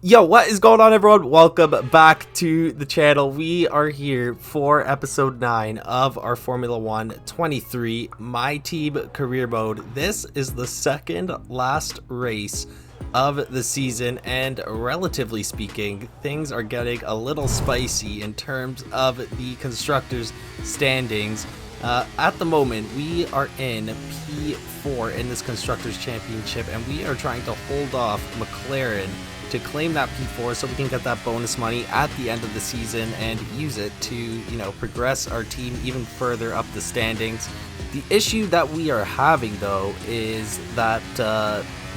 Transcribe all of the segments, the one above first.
Yo, what is going on, everyone? Welcome back to the channel. We are here for episode 9 of our Formula 1 23 My Team Career Mode. This is the second last race of the season, and relatively speaking, things are getting a little spicy in terms of the constructors' standings. At the moment, we are in P4 in this Constructors' Championship, and we are trying to hold off McLaren to claim that P4 so we can get that bonus money at the end of the season and use it to, progress our team even further up the standings. The issue that we are having, though, is that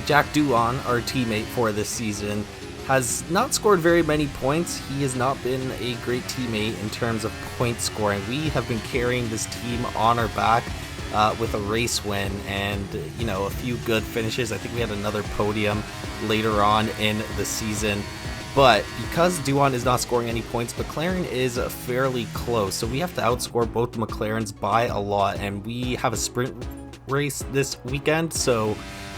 Jack Doohan, our teammate for this season, has not scored very many points. He has not been a great teammate in terms of point scoring. We have been carrying this team on our back with a race win and, a few good finishes. I think we had another podium later on in the season. But because Doohan is not scoring any points, McLaren is fairly close. So we have to outscore both the McLarens by a lot. And we have a sprint race this weekend, so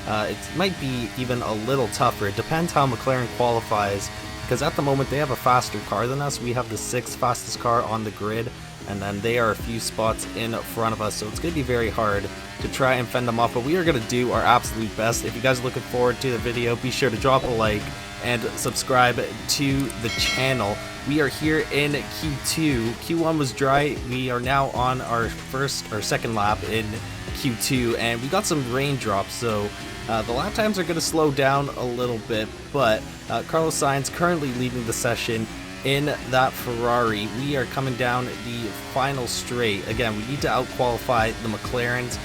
it might be even a little tougher. It depends how McLaren qualifies, because at the moment they have a faster car than us. We have the 6th fastest car on the grid, and then they are a few spots in front of us, so it's going to be very hard to try and fend them off, but we are going to do our absolute best. If you guys are looking forward to the video, be sure to drop a like and subscribe to the channel. We are here in Q2. Q1 was dry. We are now on our second lap in Q2, and we got some raindrops, so the lap times are going to slow down a little bit, but Carlos Sainz currently leading the session in that Ferrari. We are coming down the final straight. Again, we need to out-qualify the McLarens,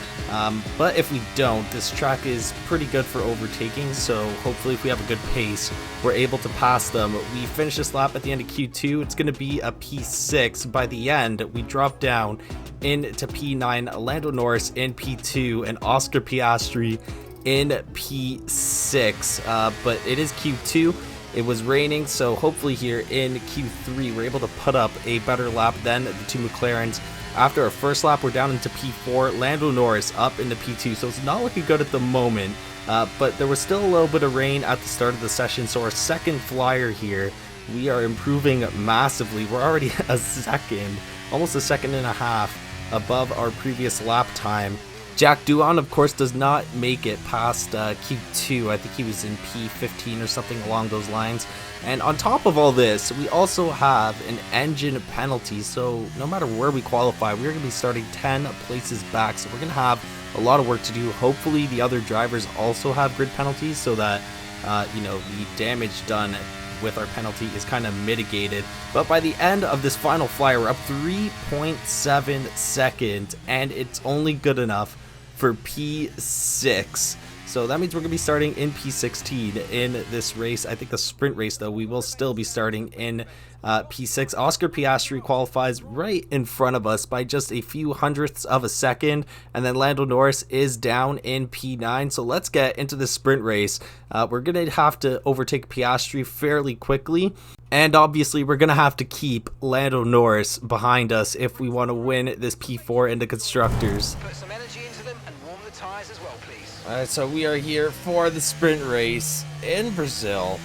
but if we don't, this track is pretty good for overtaking, so hopefully if we have a good pace, we're able to pass them. We finish this lap at the end of Q2. It's going to be a P6. By the end, we drop down into P9, Lando Norris in P2, and Oscar Piastri in P6, but it is Q2. It was raining, so hopefully here in Q3 we're able to put up a better lap than the two McLarens. After our first lap, we're down into P4, Lando Norris up into P2, so it's not looking good at the moment, but there was still a little bit of rain at the start of the session, so our second flyer here, we are improving massively. We're already a second, almost a second and a half above our previous lap time. Jack Doohan, of course, does not make it past Q2. I think he was in P15 or something along those lines. And on top of all this, we also have an engine penalty. So no matter where we qualify, we're going to be starting 10 places back. So we're going to have a lot of work to do. Hopefully the other drivers also have grid penalties so that, the damage done with our penalty is kind of mitigated. But by the end of this final flyer, we're up 3.7 seconds, and it's only good enough for P6. So that means we're going to be starting in P16 in this race. I think the sprint race, though, we will still be starting in P6. Oscar Piastri qualifies right in front of us by just a few hundredths of a second, and then Lando Norris is down in P9. So let's get into the sprint race. We're going to have to overtake Piastri fairly quickly, and obviously we're going to have to keep Lando Norris behind us if we want to win this P4 in the Constructors. Put some energy into them and warm the tires as well, please. Alright, so we are here for the sprint race in Brazil,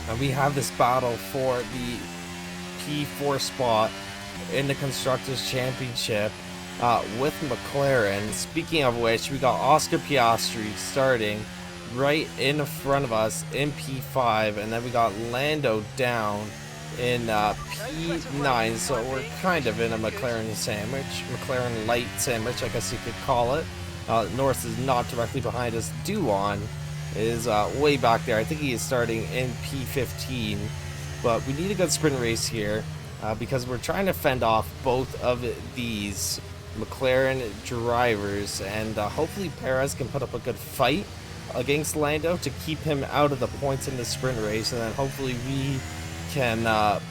and we have this battle for the P4 spot in the Constructors' Championship with McLaren. Speaking of which, we got Oscar Piastri starting right in front of us in P5, and then we got Lando down in P9, so we're kind of in a McLaren sandwich, McLaren light sandwich, I guess you could call it. Norris is not directly behind us. Doohan is way back there. I think he is starting in P15, but we need a good sprint race here because we're trying to fend off both of these McLaren drivers, and hopefully Perez can put up a good fight against Lando to keep him out of the points in the sprint race, and then hopefully we can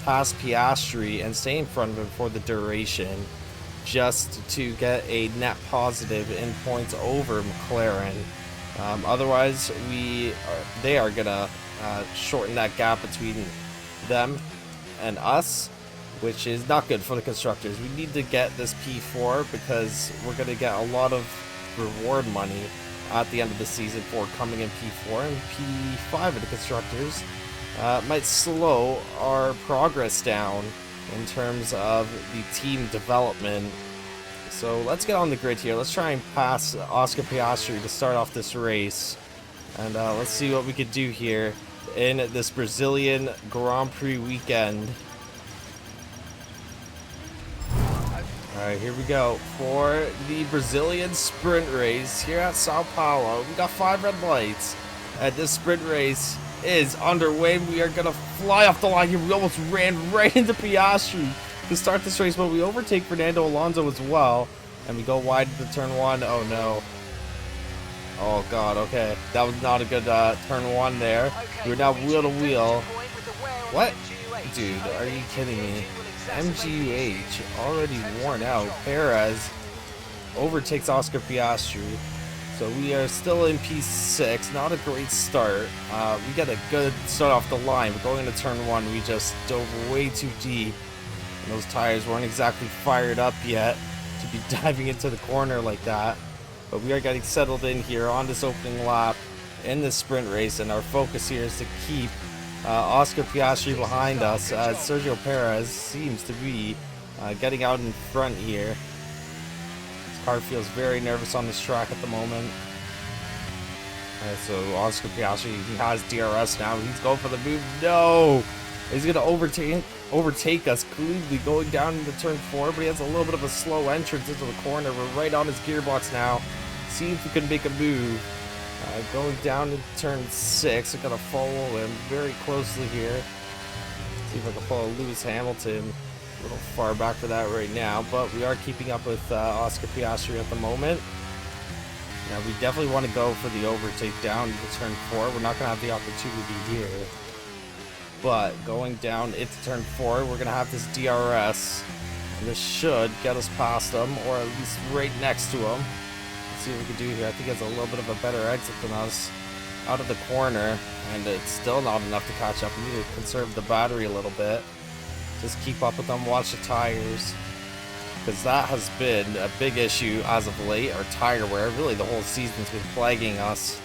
pass Piastri and stay in front of him for the duration, just to get a net positive in points over McLaren. Otherwise, they are gonna shorten that gap between them and us, which is not good for the constructors. We need to get this P4 because we're gonna get a lot of reward money at the end of the season for coming in P4 and P5 of the constructors. might slow our progress down in terms of the team development. So let's get on the grid here. Let's try and pass Oscar Piastri to start off this race. And let's see what we could do here in this Brazilian Grand Prix weekend. Alright, here we go for the Brazilian sprint race here at Sao Paulo. We got 5 red lights, and this sprint race is underway. We are gonna fly off the line here. We almost ran right into Piastri to start this race, but we overtake Fernando Alonso as well, and we go wide into turn 1. Oh no. Oh god, okay. That was not a good turn 1 there. We're now wheel to wheel. What? Dude, are you kidding me? MGUH already worn out. Perez overtakes Oscar Piastri. So we are still in P6. Not a great start. We got a good start off the line, but going into turn 1, we just dove way too deep. And those tires weren't exactly fired up yet to be diving into the corner like that. But we are getting settled in here on this opening lap in this sprint race, and our focus here is to keep Oscar Piastri behind us, as Sergio Perez seems to be getting out in front here. His car feels very nervous on this track at the moment. So Oscar Piastri, he has DRS now. He's going for the move. No! He's going to overtake us cleanly going down into turn 4, but he has a little bit of a slow entrance into the corner. We're right on his gearbox now. See if we can make a move. Going down to turn 6, I gotta follow him very closely here. See if I can follow Lewis Hamilton. A little far back for that right now, but we are keeping up with Oscar Piastri at the moment. Now we definitely want to go for the overtake down to turn 4. We're not gonna have the opportunity here, but going down into turn 4, we're gonna have this DRS, and this should get us past him, or at least right next to him. See what we can do here. I think it's a little bit of a better exit than us out of the corner, and it's still not enough to catch up. We need to conserve the battery a little bit. Just keep up with them, watch the tires, because that has been a big issue as of late. Our tire wear, really the whole season's been plaguing us.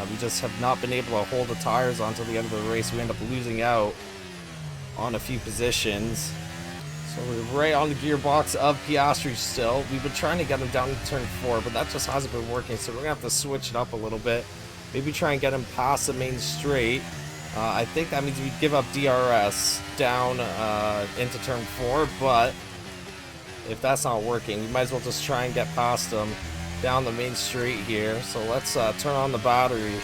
We just have not been able to hold the tires on until the end of the race. We end up losing out on a few positions. So we're right on the gearbox of Piastri still. We've been trying to get him down to turn 4, but that just hasn't been working, so we're going to have to switch it up a little bit. Maybe try and get him past the main straight. I think that means we give up DRS down into turn 4, but if that's not working, we might as well just try and get past him down the main straight here. So let's turn on the battery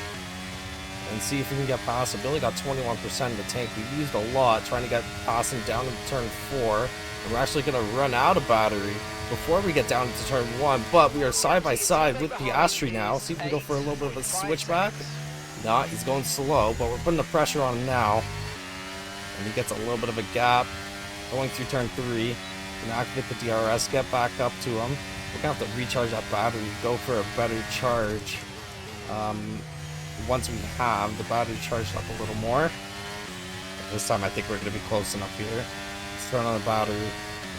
and see if we can get past him. We only got 21% of the tank. We used a lot trying to get past him down into turn 4. And we're actually going to run out of battery before we get down into turn 1. But we are side by side with Piastri now. See if we can go for a little bit of a switchback. Nah, he's going slow, but we're putting the pressure on him now. And he gets a little bit of a gap going through turn 3. Can activate the DRS, get back up to him. We're going to have to recharge that battery, go for a better charge. Once we have the battery charged up a little more. This time I think we're going to be close enough here. Let's turn on the battery.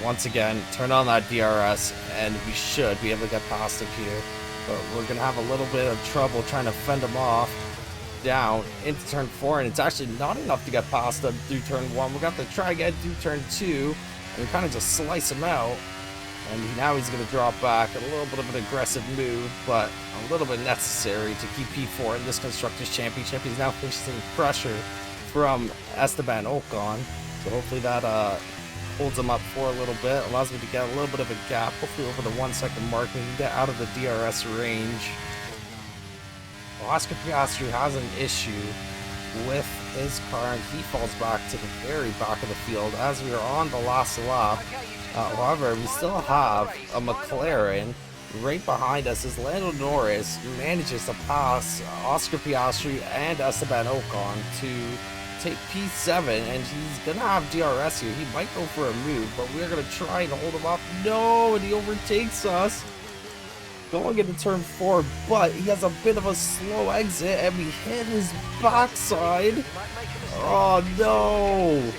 Once again, turn on that DRS, and we should be able to get past it here. But we're going to have a little bit of trouble trying to fend them off down into turn 4, and it's actually not enough to get past them through turn 1. We're going to have to try again through turn 2, and we kind of just slice him out. And now he's going to drop back. A little bit of an aggressive move, but a little bit necessary to keep P4 in this Constructors' Championship. He's now facing pressure from Esteban Ocon. So hopefully that holds him up for a little bit. Allows me to get a little bit of a gap. Hopefully over the 1 second mark we can get out of the DRS range. Well, Oscar Piastri has an issue with his car, and he falls back to the very back of the field as we are on the last lap. However, we still have a McLaren right behind us as Lando Norris manages to pass Oscar Piastri and Esteban Ocon to take P7, and he's going to have DRS here. He might go for a move, but we're going to try and hold him up. No, and he overtakes us going into turn 4, but he has a bit of a slow exit, and we hit his backside. Oh, no.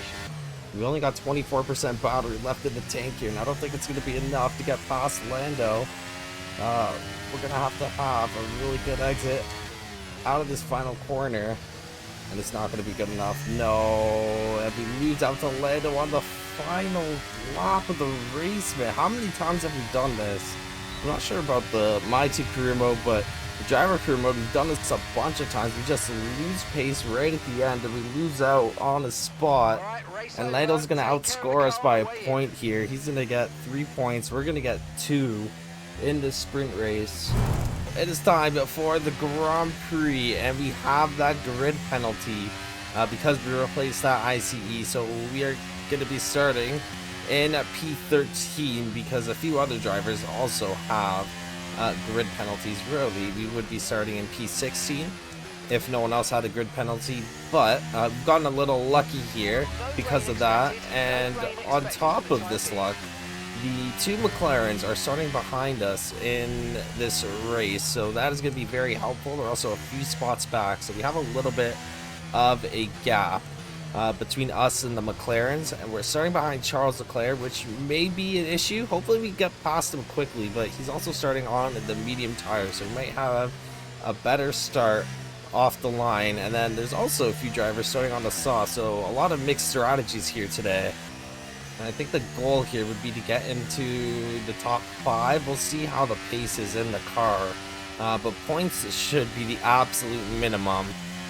We only got 24% battery left in the tank here, and I don't think it's going to be enough to get past Lando. We're going to have a really good exit out of this final corner. And it's not going to be good enough. No. And we lose out to Lando on the final lap of the race, man. How many times have we done this? I'm not sure about the My Team career mode, but the driver career mode, we've done this a bunch of times. We just lose pace right at the end, and we lose out on a spot. And Lando's going to outscore us by a point here. He's going to get 3 points. We're going to get 2 in this sprint race. It is time for the Grand Prix, and we have that grid penalty because we replaced that ICE. So we are going to be starting in P13 because a few other drivers also have grid penalties. Really, we would be starting in P16 if no one else had a grid penalty, but we've gotten a little lucky here because of that. And on top of this luck, the 2 McLarens are starting behind us in this race, so that is going to be very helpful. They're also a few spots back, so we have a little bit of a gap between us and the McLarens, and we're starting behind Charles Leclerc, which may be an issue. Hopefully we get past him quickly, but he's also starting on the medium tire, so we might have a better start off the line. And then there's also a few drivers starting on the soft, so a lot of mixed strategies here today. And I think the goal here would be to get into the top 5. We'll see how the pace is in the car, but points should be the absolute minimum.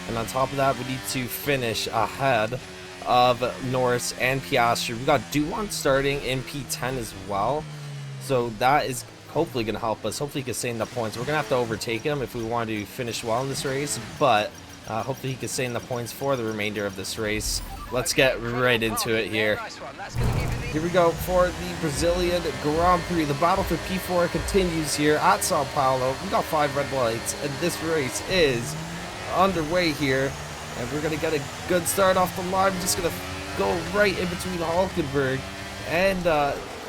And on top of that, we need to finish ahead of Norris and Piastri. We got Duan starting in P10 as well, so that is hopefully going to help us. Hopefully he can stay in the points. We're going to have to overtake him if we want to finish well in this race, but hopefully he can stay in the points for the remainder of this race. Let's get right into it here. Here we go for the Brazilian Grand Prix. The battle for P4 continues here at Sao Paulo. We got 5 red lights, and this race is underway here. And we're going to get a good start off the line. We're just going to go right in between Hulkenberg and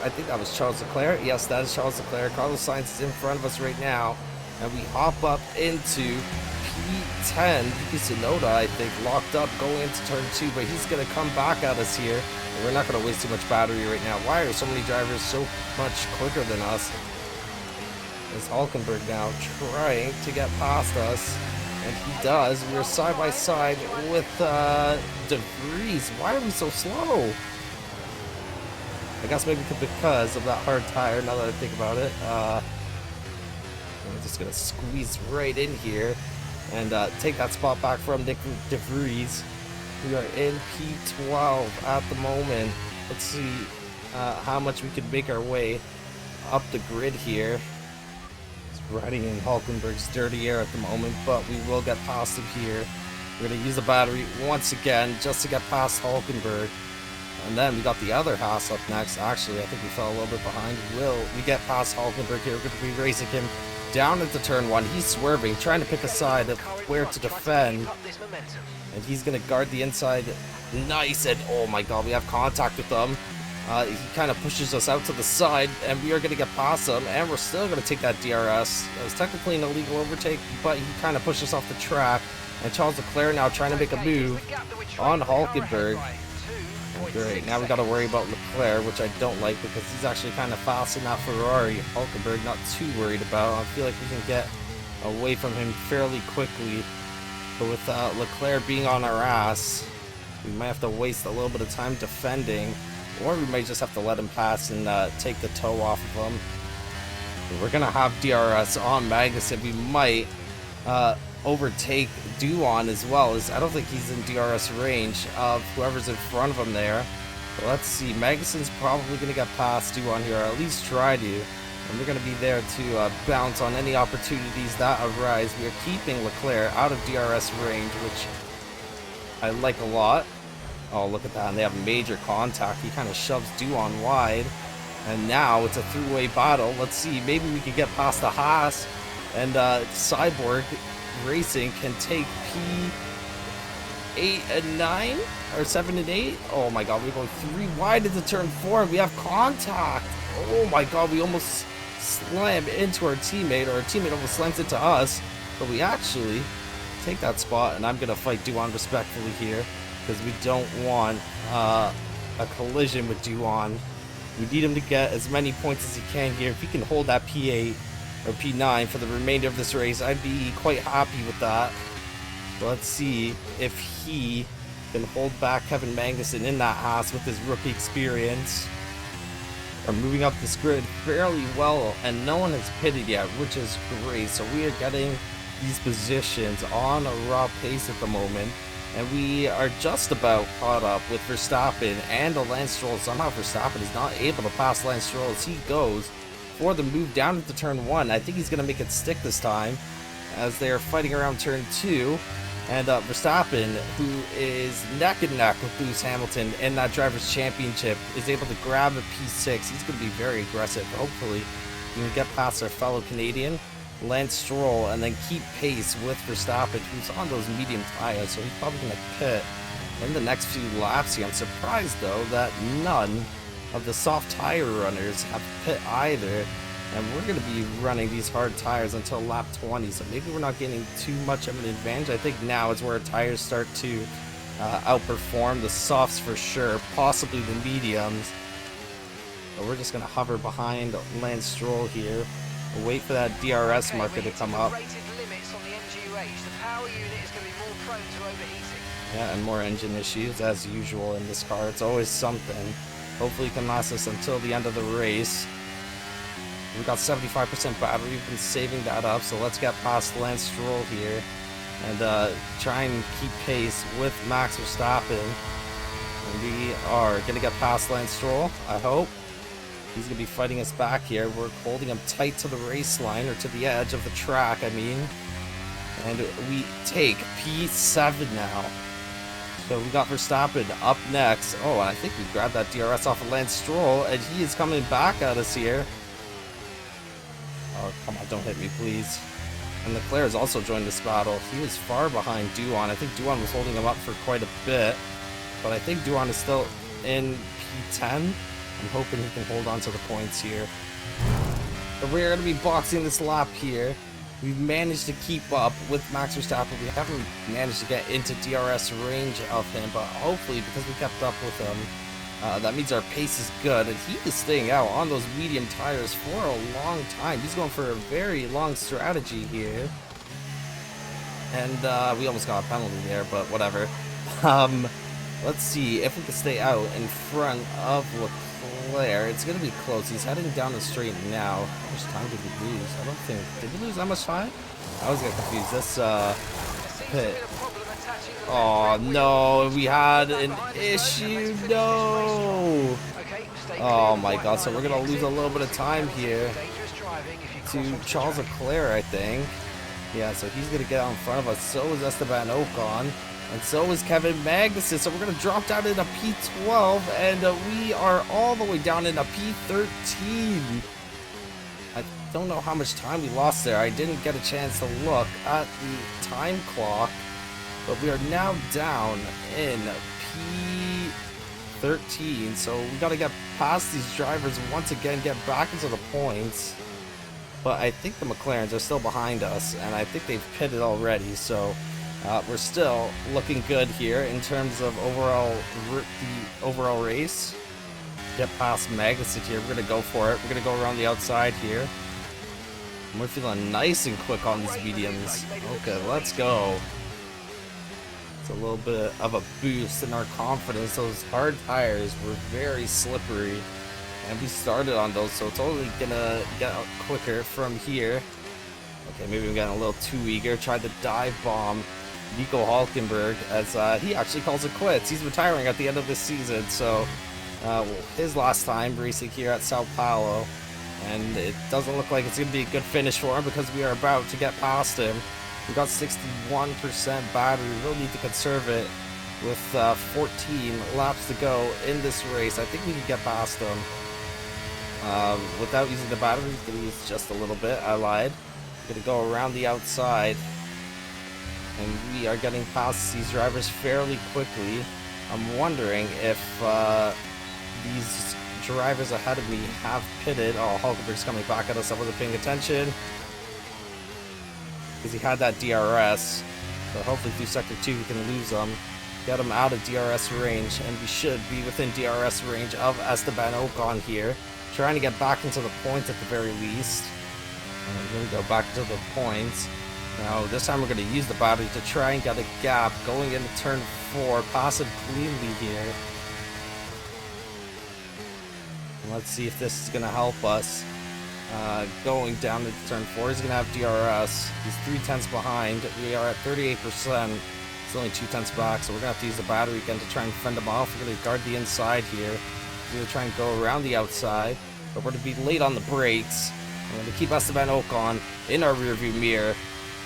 I think that was Charles Leclerc. Yes, that is Charles Leclerc. Carlos Sainz is in front of us right now. And we hop up into P10. Yuki Tsunoda, I think, locked up going into turn 2, but he's going to come back at us here. And we're not going to waste too much battery right now. Why are so many drivers so much quicker than us? Is Hulkenberg now trying to get past us? And he does. We're side by side with De Vries. Why are we so slow? I guess maybe because of that hard tire, now that I think about it. I'm just going to squeeze right in here and take that spot back from Nick De Vries. We are in P12 at the moment. Let's see how much we can make our way up the grid here. It's riding in Hulkenberg's dirty air at the moment, but we will get past him here. We're going to use the battery once again just to get past Hulkenberg. And then we got the other Haas up next. Actually, I think we fell a little bit behind. We get past Hulkenberg here? We're going to be racing him down into turn 1. He's swerving, trying to pick a side of where to defend. And he's going to guard the inside. Nice. And oh my god, we have contact with him. He kind of pushes us out to the side, and we are going to get past him. And we're still going to take that DRS. It was technically an illegal overtake, but he kind of pushed us off the track. And Charles Leclerc now trying to make a move on Hulkenberg. Great, now we got to worry about Leclerc, which I don't like because he's actually kind of fast in that Ferrari. Hulkenberg not too worried about. I feel like we can get away from him fairly quickly. But with Leclerc being on our ass, we might have to waste a little bit of time defending, or we might just have to let him pass and take the toe off of him. But we're going to have DRS on Magnussen. We might overtake Duan as well, as I don't think he's in DRS range of whoever's in front of him there. But let's see, Magnussen's probably going to get past Duan here, or at least try to, and we're going to be there to bounce on any opportunities that arise. We are keeping Leclerc out of DRS range, which I like a lot. Oh, look at that, and they have major contact. He kind of shoves Duan wide, and now it's a three-way battle. Let's see, maybe we can get past the Haas, and Cyborg Racing can take P8 and 9 or 7 and 8. Oh my god, we're going 3 wide into turn 4. We have contact. Oh my god, we almost slam into our teammate, or our teammate almost slams into us, but we actually take that spot. And I'm gonna fight Duan respectfully here because we don't want a collision with Duan. We need him to get as many points as he can here. If he can hold that P8 or P9 for the remainder of this race, I'd be quite happy with that. Let's see if he can hold back Kevin Magnussen in that Haas with his rookie experience. Are moving up this grid fairly well, and no one has pitted yet, which is great. So we are getting these positions on a raw pace at the moment, and we are just about caught up with Verstappen and Lance Stroll. Somehow Verstappen is not able to pass Lance Stroll as he goes for the move down into turn 1. I think he's going to make it stick this time, as they are fighting around turn 2. And Verstappen, who is neck and neck with Lewis Hamilton in that Drivers' Championship, is able to grab a P6. He's going to be very aggressive. Hopefully, he can get past our fellow Canadian, Lance Stroll, and then keep pace with Verstappen, who's on those medium tires, so he's probably going to pit in the next few laps here. I'm surprised, though, that none of the soft tire runners have pit either. And we're going to be running these hard tires until lap 20, so maybe we're not getting too much of an advantage. I think now is where our tires start to outperform the softs for sure, possibly the mediums. But we're just going to hover behind Lance Stroll here. We'll wait for that DRS marker to come up. Yeah, and more engine issues as usual in this car. It's always something. Hopefully it can last us until the end of the race. We've got 75% battery. We've been saving that up, so let's get past Lance Stroll here and try and keep pace with Max Verstappen. And we are going to get past Lance Stroll, I hope. He's going to be fighting us back here. We're holding him tight to the race line, or to the edge of the track, I mean. And we take P7 now. So we got Verstappen up next. Oh, I think we grabbed that DRS off of Lance Stroll, and he is coming back at us here. Oh, come on, don't hit me, please. And Leclerc has also joined this battle. He was far behind Duan. I think Duan was holding him up for quite a bit. But I think Duan is still in P10. I'm hoping he can hold on to the points here. But we're going to be boxing this lap here. We've managed to keep up with Max Verstappen. We haven't managed to get into DRS range of him, but hopefully because we kept up with him, that means our pace is good, and he is staying out on those medium tires for a long time. He's going for a very long strategy here. And we almost got a penalty there, but whatever. Let's see if we can stay out in front of Leclerc. It's going to be close. He's heading down the straight now. How much time did we lose? I don't think... Did we lose that much time? I always get confused. This pit... Oh no, we had an issue, no! Oh my god, so we're gonna lose a little bit of time here to Charles Leclerc, I think. Yeah, so he's gonna get out in front of us. So is Esteban Ocon, and so is Kevin Magnussen. So we're gonna drop down into P12, and we are all the way down into P13. I don't know how much time we lost there. I didn't get a chance to look at the time clock. But we are now down in P13, so we got to get past these drivers once again, get back into the points. But I think the McLarens are still behind us, and I think they've pitted already, so we're still looking good here in terms of the overall race. Get past Magnussen here. We're going to go for it. We're going to go around the outside here. And we're feeling nice and quick on these mediums. Okay, let's go. A little bit of a boost in our confidence. Those hard tires were very slippery, and we started on those, so it's only gonna get out quicker from here. Okay, maybe I'm getting a little too eager. Tried to dive bomb Nico Hulkenberg as he actually calls it quits. He's retiring at the end of this season, so his last time racing here at Sao Paulo, and it doesn't look like it's gonna be a good finish for him because we are about to get past him. We got 61% battery. We really need to conserve it with 14 laps to go in this race. I think we can get past them without using the battery. We're going to use just a little bit. I lied. We're going to go around the outside, and we are getting past these drivers fairly quickly. I'm wondering if these drivers ahead of me have pitted. Oh, Hulkenberg's coming back at us. I wasn't paying attention because he had that DRS, so hopefully through sector 2 we can lose him, get him out of DRS range, and we should be within DRS range of Esteban Ocon here, trying to get back into the points at the very least. And here we go, back to the points. Now, this time we're going to use the battery to try and get a gap going into turn 4, pass it cleanly here. And let's see if this is going to help us. Going down to turn 4, he's going to have DRS. He's 3/10 behind. We are at 38%. It's only 2/10 back, so we're going to have to use the battery again to try and fend him off. We're going to guard the inside here. We're going to try and go around the outside, but we're going to be late on the brakes. We're going to keep Esteban Ocon in our rearview mirror,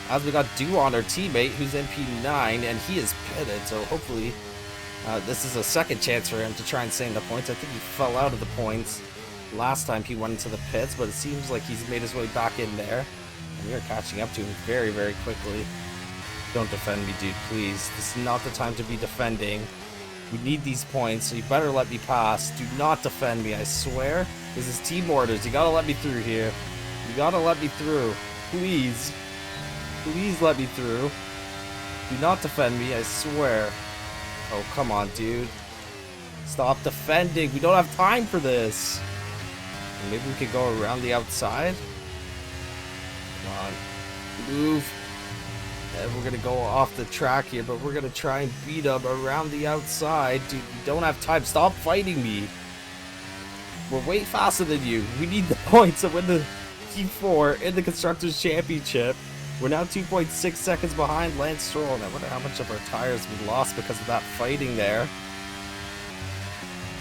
as we got Duan, our teammate, who's in P9, and he is pitted, so hopefully this is a second chance for him to try and stay in the points. I think he fell out of the points last time he went into the pits, but it seems like he's made his way back in there, and we are catching up to him very, very quickly. Don't defend me, dude, please. This is not the time to be defending. We need these points, so you better let me pass. Do not defend me, I swear. This is team orders. You gotta let me through here. You gotta let me through. Please. Please let me through. Do not defend me, I swear. Oh, come on, dude. Stop defending. We don't have time for this. Maybe we could go around the outside. Come on. Move. And we're going to go off the track here, but we're going to try and beat up around the outside. Dude, we don't have time. Stop fighting me. We're way faster than you. We need the points to win the P4 in the Constructors' Championship. We're now 2.6 seconds behind Lance Stroll. And I wonder how much of our tires we lost because of that fighting there.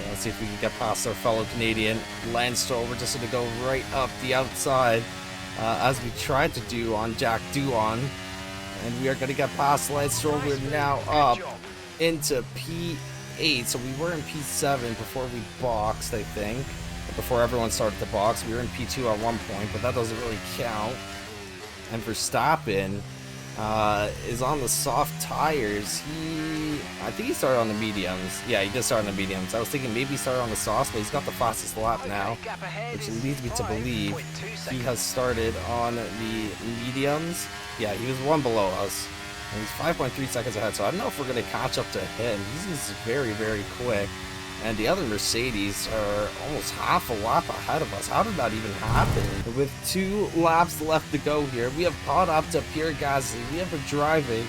Let's see if we can get past our fellow Canadian Lance Stroll. We're just going to go right up the outside as we tried to do on Jack Duan. And we are going to get past Lance Stroll. We're now up into P8. So we were in P7 before we boxed, I think. Before everyone started to box. We were in P2 at one point, but that doesn't really count. And Verstappen is on the soft tires. I think he started on the mediums. Yeah, he did start on the mediums. I was thinking maybe he started on the softs, but he's got the fastest lap now, which leads me to believe he has started on the mediums. Yeah, he was one below us. And he's 5.3 seconds ahead, so I don't know if we're going to catch up to him. He's just very, very quick. And the other Mercedes are almost half a lap ahead of us. How did that even happen? With 2 laps left to go here, we have caught up to Pierre Gasly. We have been driving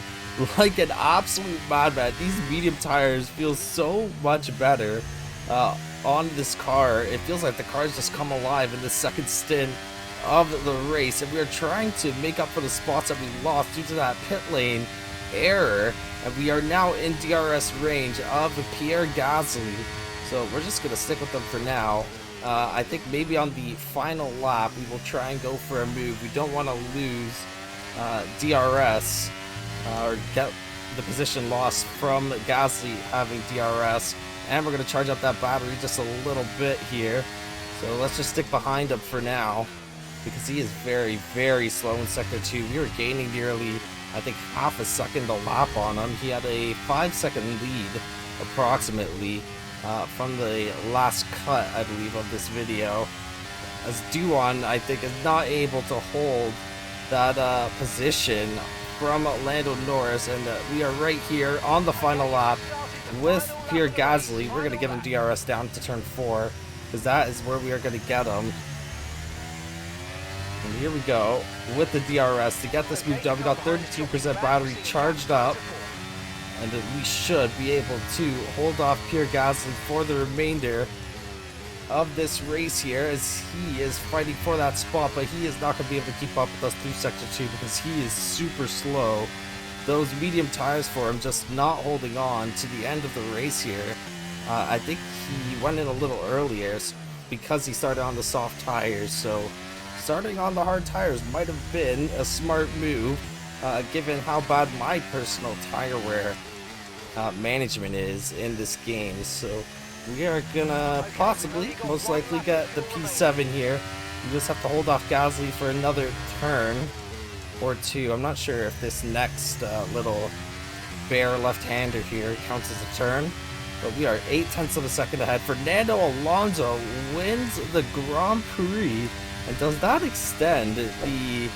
like an absolute madman. These medium tires feel so much better on this car. It feels like the car's just come alive in the second stint of the race. And we are trying to make up for the spots that we lost due to that pit lane error. And we are now in DRS range of Pierre Gasly. So we're just going to stick with them for now. I think maybe on the final lap, we will try and go for a move. We don't want to lose DRS or get the position lost from Gasly having DRS. And we're going to charge up that battery just a little bit here. So let's just stick behind him for now, because he is very, very slow in Sector 2. We were gaining nearly, I think, half a second a lap on him. He had a 5-second lead, approximately, from the last cut, I believe, of this video. As Duan, I think, is not able to hold that position from Lando Norris. And we are right here on the final lap with Pierre Gasly. We're going to give him DRS down to turn 4, because that is where we are going to get him. And here we go with the DRS to get this move done. We got 32% battery charged up, and we should be able to hold off Pierre Gasly for the remainder of this race here, as he is fighting for that spot, but he is not going to be able to keep up with us through Sector 2 because he is super slow. Those medium tires for him just not holding on to the end of the race here. I think he went in a little earlier because he started on the soft tires, so starting on the hard tires might have been a smart move, given how bad my personal tire wear management is in this game. So we are gonna possibly, most likely, get the P7 here. We just have to hold off Gasly for another turn or 2. I'm not sure if this next little bare left-hander here counts as a turn, but we are 0.8 of a second ahead. Fernando Alonso wins the Grand Prix. And does that extend the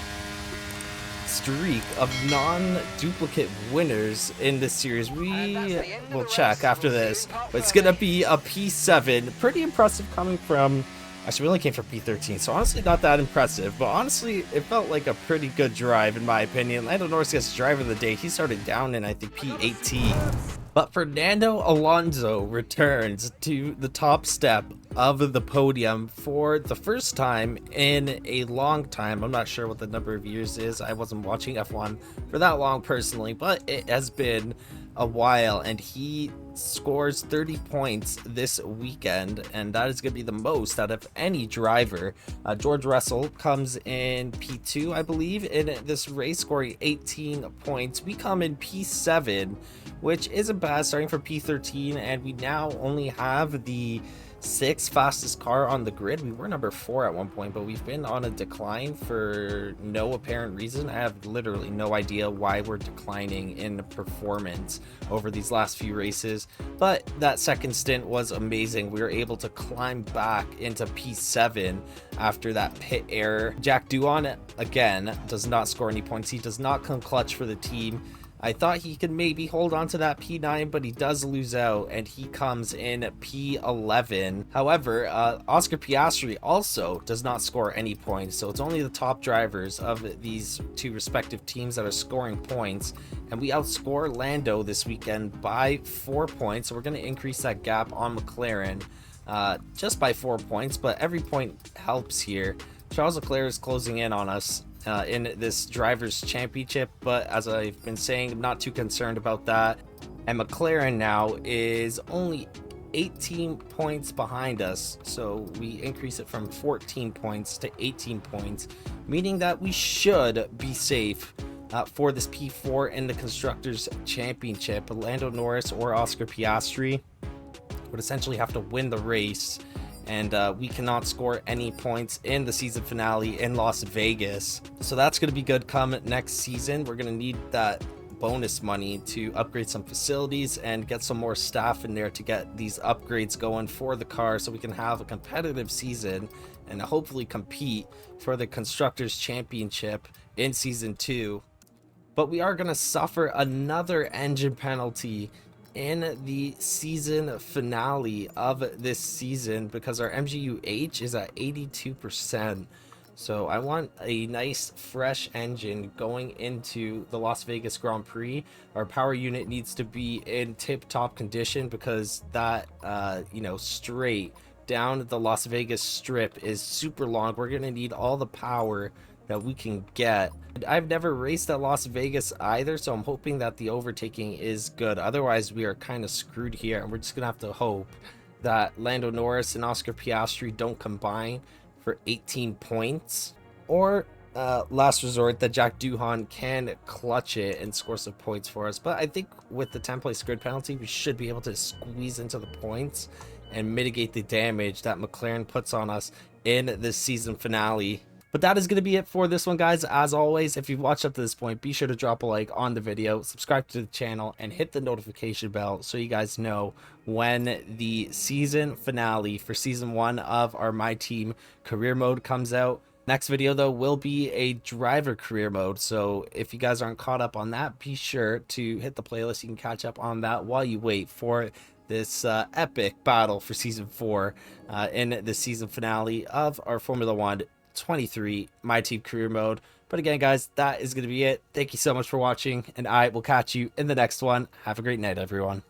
streak of non-duplicate winners in this series? We will check after this. But it's going to be a P7. Pretty impressive coming from Actually, we only came for P13, so honestly not that impressive, but honestly it felt like a pretty good drive in my opinion. Lando Norris gets driver of the day. He started down in I think P18. But Fernando Alonso returns to the top step of the podium for the first time in a long time. I'm not sure what the number of years is. I wasn't watching F1 for that long personally, but it has been a while, and he scores 30 points this weekend, and that is going to be the most out of any driver. George Russell comes in P2, I believe, in this race, scoring 18 points. We come in P7, which isn't bad, starting from P13, and we now only have the 6th fastest car on the grid. We were number 4 at one point, but we've been on a decline for no apparent reason. I have literally no idea why we're declining in performance over these last few races, but that second stint was amazing. We were able to climb back into P7 after that pit error. Jack Doohan again does not score any points. He does not come clutch for the team. I thought he could maybe hold on to that P9, but he does lose out, and he comes in P11. However, Oscar Piastri also does not score any points, so it's only the top drivers of these two respective teams that are scoring points, and we outscore Lando this weekend by 4 points, so we're going to increase that gap on McLaren just by 4 points, but every point helps here. Charles Leclerc is closing in on us in this drivers championship, but as I've been saying, I'm not too concerned about that. And McLaren now is only 18 points behind us, so we increase it from 14 points to 18 points, meaning that we should be safe for this P4 in the Constructors Championship. Lando Norris or Oscar Piastri would essentially have to win the race, and we cannot score any points in the season finale in Las Vegas. So that's going to be good come next season. We're going to need that bonus money to upgrade some facilities and get some more staff in there to get these upgrades going for the car, so we can have a competitive season and hopefully compete for the Constructors Championship in season 2. But we are going to suffer another engine penalty in the season finale of this season because our MGU-H is at 82%. So I want a nice fresh engine going into the Las Vegas Grand Prix. Our power unit needs to be in tip-top condition because that straight down the Las Vegas Strip is super long. We're gonna need all the power that we can get. I've never raced at Las Vegas either, so I'm hoping that the overtaking is good. Otherwise, we are kind of screwed here, and we're just gonna have to hope that Lando Norris and Oscar Piastri don't combine for 18 points, or last resort that Jack Doohan can clutch it and score some points for us. But I think with the 10-place grid penalty, we should be able to squeeze into the points and mitigate the damage that McLaren puts on us in this season finale. But that is going to be it for this one, guys. As always, if you've watched up to this point, be sure to drop a like on the video, subscribe to the channel, and hit the notification bell so you guys know when the season finale for season 1 of our My Team career mode comes out. Next video, though, will be a driver career mode, so if you guys aren't caught up on that, be sure to hit the playlist. You can catch up on that while you wait for this epic battle for season 4 in the season finale of our Formula 1 23 My Team career mode. But again, guys, that is going to be it. Thank you so much for watching, and I will catch you in the next one. Have a great night, everyone.